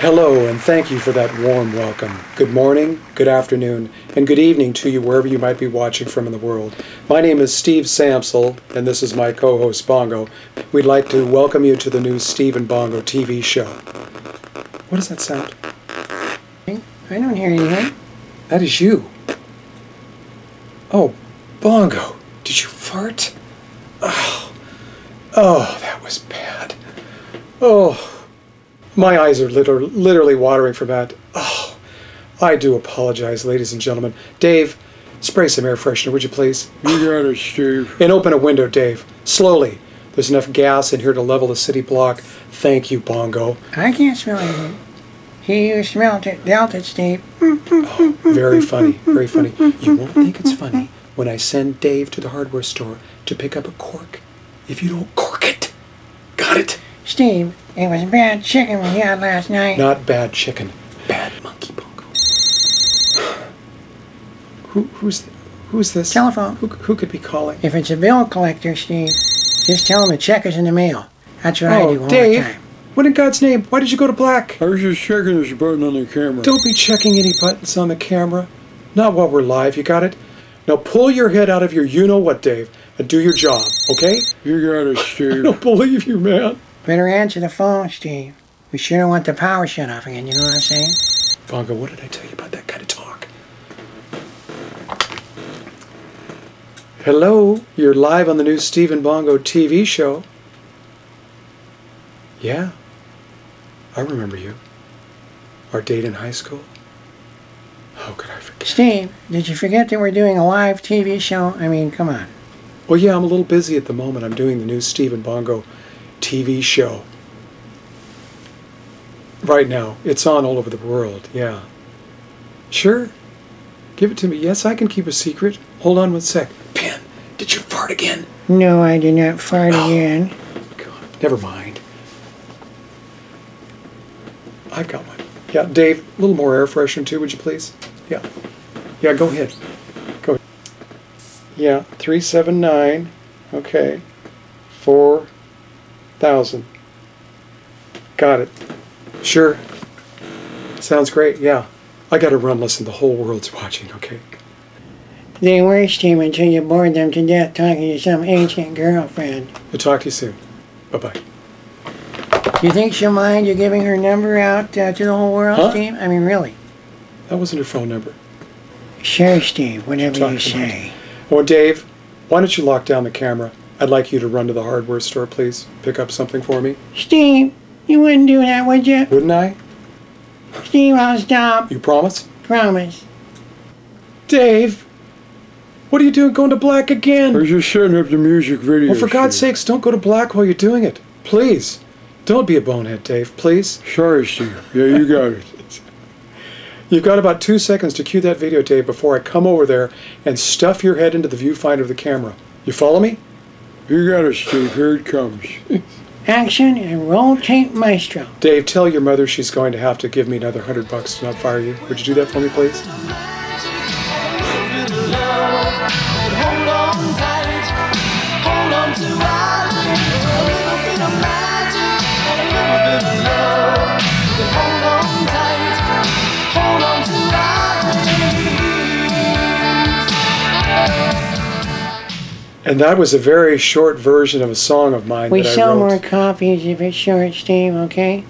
Hello, and thank you for that warm welcome. Good morning, good afternoon, and good evening to you wherever you might be watching from in the world. My name is Steve Samsel, and this is my co-host Bongo. We'd like to welcome you to the new Steve and Bongo TV show. What does that sound? I don't hear anything. That is you. Oh, Bongo, did you fart? Oh, that was bad. Oh. My eyes are literally watering from that. Oh, I do apologize, ladies and gentlemen. Dave, spray some air freshener, would you please? You got it, Steve. And open a window, Dave. Slowly. There's enough gas in here to level the city block. Thank you, Bongo. I can't smell anything. You smelled it, dealt it, Steve. Oh, very funny, very funny. You won't think it's funny when I send Dave to the hardware store to pick up a cork if you don't cork it. Got it? Steve, it was bad chicken we had last night. Not bad chicken. Bad monkey, Bongo. Who's this? Telephone. Who could be calling? If it's a bill collector, Steve, just tell him the check is in the mail. That's what I do all Dave, the time. what in God's name? Why did you go to black? I was just checking this button on the camera. Don't be checking any buttons on the camera. Not while we're live, you got it? Now pull your head out of your you-know-what, Dave, and do your job, okay? You got it, Steve. I don't believe you, man. Better answer the phone, Steve. We sure don't want the power shut off again, you know what I'm saying? Bongo, what did I tell you about that kind of talk? Hello, you're live on the new Steve and Bongo TV show. Yeah, I remember you. Our date in high school. How could I forget? Steve, did you forget that we're doing a live TV show? I mean, come on. Well, yeah, I'm a little busy at the moment. I'm doing the new Steve and Bongo TV show. Right now. It's on all over the world, yeah. Sure. Give it to me. Yes, I can keep a secret. Hold on one sec. Pin, did you fart again? No, I did not fart again. God, never mind. I've got one. Yeah, Dave, a little more air freshener too, would you please? Yeah. Yeah, go ahead. Go ahead. Yeah, 379. Okay. 4,000. Got it. Sure. Sounds great, yeah. I gotta run, listen, the whole world's watching, okay? They were, Steve, until you bored them to death talking to some ancient girlfriend. I'll talk to you soon. Bye-bye. Do you think she'll mind you giving her number out to the whole world, Huh? Steve? I mean, really? That wasn't her phone number. Sure, Steve, whatever you say. Oh, Dave, why don't you lock down the camera? I'd like you to run to the hardware store, please. Pick up something for me. Steve, you wouldn't do that, would you? Wouldn't I? Steve, I'll stop. You promise? Promise. Dave, what are you doing going to black again? I was just setting up the music video. Well, for God's Steve. sakes, don't go to black while you're doing it. Please. Don't be a bonehead, Dave, please. Sorry, Steve. Yeah, you got it. You've got about 2 seconds to cue that video, Dave, before I come over there and stuff your head into the viewfinder of the camera. You follow me? You got it, Steve. Here it comes. Action and roll tape maestro. Dave, tell your mother she's going to have to give me another $100 to not fire you. Would you do that for me, please? And that was a very short version of a song of mine We that I sell wrote. more copies if it's short, Steve, okay?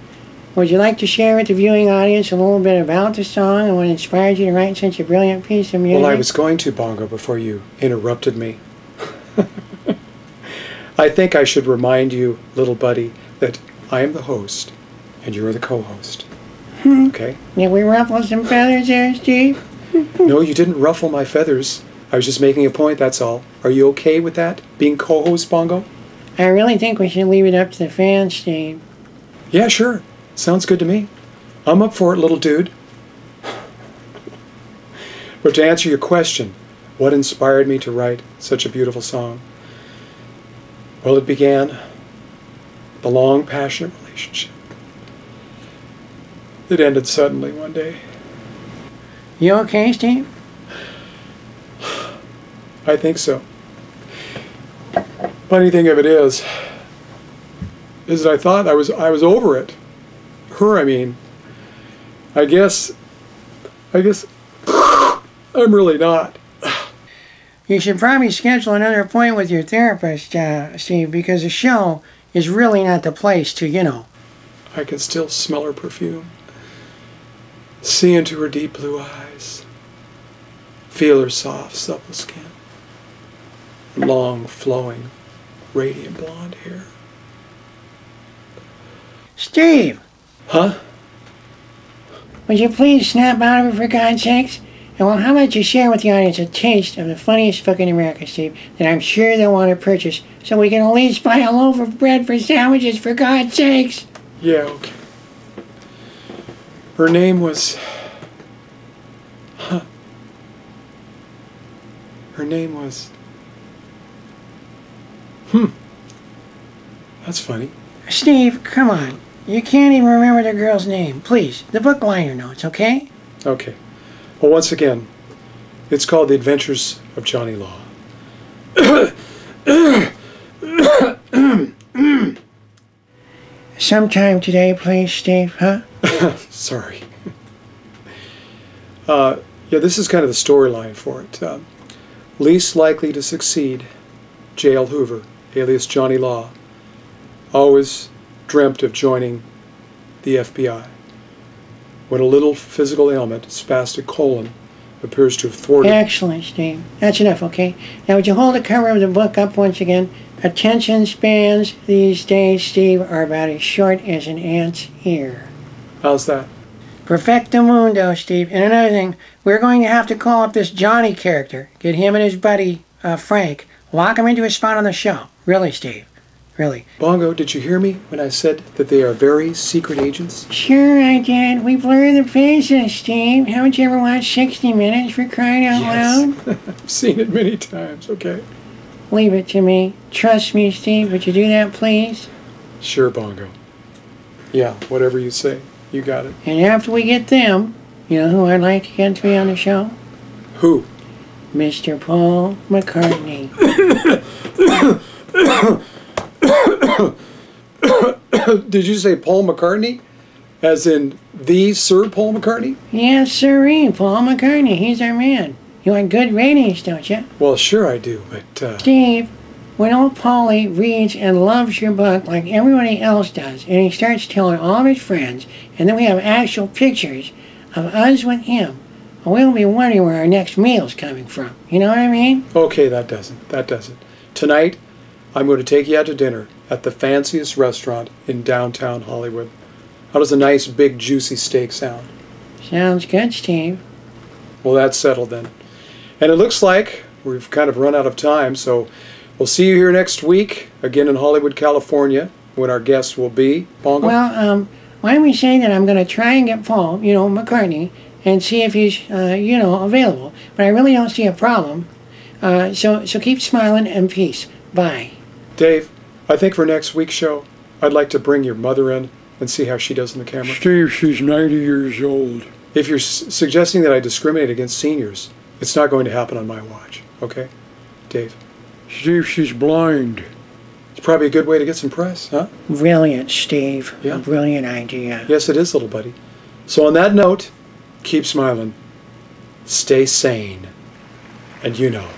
Would you like to share with the viewing audience a little bit about the song and what inspired you to write such a brilliant piece of music? Well, I was going to, Bongo, before you interrupted me. I think I should remind you, little buddy, that I am the host and you're the co-host. Okay? Did we ruffle some feathers there, Steve? No, you didn't ruffle my feathers. I was just making a point, that's all. Are you okay with that, being co-host, Bongo? I really think we should leave it up to the fans, Steve. Yeah, sure. Sounds good to me. I'm up for it, little dude. But to answer your question, what inspired me to write such a beautiful song? Well, it began the long, passionate relationship. It ended suddenly one day. You okay, Steve? I think so. Funny thing of it is that I thought I was over it. Her, I mean. I guess I'm really not. You should probably schedule another appointment with your therapist, Steve, because the show is really not the place to, you know. I can still smell her perfume. See into her deep blue eyes. Feel her soft, supple skin. Long, flowing, radiant blonde hair. Steve! Huh? Would you please snap out of it for God's sakes? And well, how about you share with the audience a taste of the funniest fucking America, Steve, that I'm sure they'll want to purchase, so we can at least buy a loaf of bread for sandwiches, for God's sakes? Yeah, okay. Her name was... Her name was... That's funny. Steve, come on. You can't even remember the girl's name. Please, the book liner notes, okay? Okay. Well, once again, it's called The Adventures of JOnny Law. Sometime today, please, Steve, huh? Sorry. Yeah, this is kind of the storyline for it. Least likely to succeed, J.L. Hoover, alias JOnny Law, always dreamt of joining the FBI. When a little physical ailment, spastic colon, appears to have thwarted... Excellent, Steve. That's enough, okay? Now, would you hold the cover of the book up once again? Attention spans these days, Steve, are about as short as an ant's ear. How's that? Perfectamundo, Steve. And another thing, we're going to have to call up this Johnny character, get him and his buddy, Frank, lock him into a spot on the show. Really, Steve. Really. Bongo, did you hear me when I said that they are very secret agents? Sure I did. We blur the faces, Steve. Haven't you ever watched 60 Minutes, for crying out loud? I've seen it many times, okay? Leave it to me. Trust me, Steve. Would you do that, please? Sure, Bongo. Yeah, whatever you say. You got it. And after we get them, you know who I'd like to get to be on the show? Who? Mr. Paul McCartney. Did you say Paul McCartney? As in the Sir Paul McCartney? Yes, sirree, Paul McCartney. He's our man. You want good ratings, don't you? Well, sure I do, but... Steve, when old Paulie reads and loves your book like everybody else does, and he starts telling all of his friends, and then we have actual pictures of us with him, we'll be wondering where our next meal's coming from. You know what I mean? Okay, that doesn't. Tonight, I'm going to take you out to dinner at the fanciest restaurant in downtown Hollywood. How does a nice, big, juicy steak sound? Sounds good, Steve. Well, that's settled then. And it looks like we've kind of run out of time, so we'll see you here next week, again in Hollywood, California, when our guest will be Bongo. Well, why don't we say that I'm going to try and get Paul, McCartney, and see if he's, available. But I really don't see a problem. So keep smiling and peace. Bye. Dave, I think for next week's show, I'd like to bring your mother in and see how she does in the camera. Steve, she's 90 years old. If you're suggesting that I discriminate against seniors, it's not going to happen on my watch, okay? Dave. Steve, she's blind. It's probably a good way to get some press, huh? Brilliant, Steve. Yeah. A brilliant idea. Yes, it is, little buddy. So on that note, keep smiling, stay sane, and you know.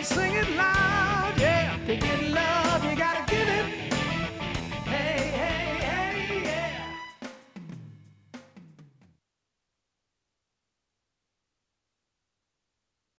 Sing it loud, yeah, to get love.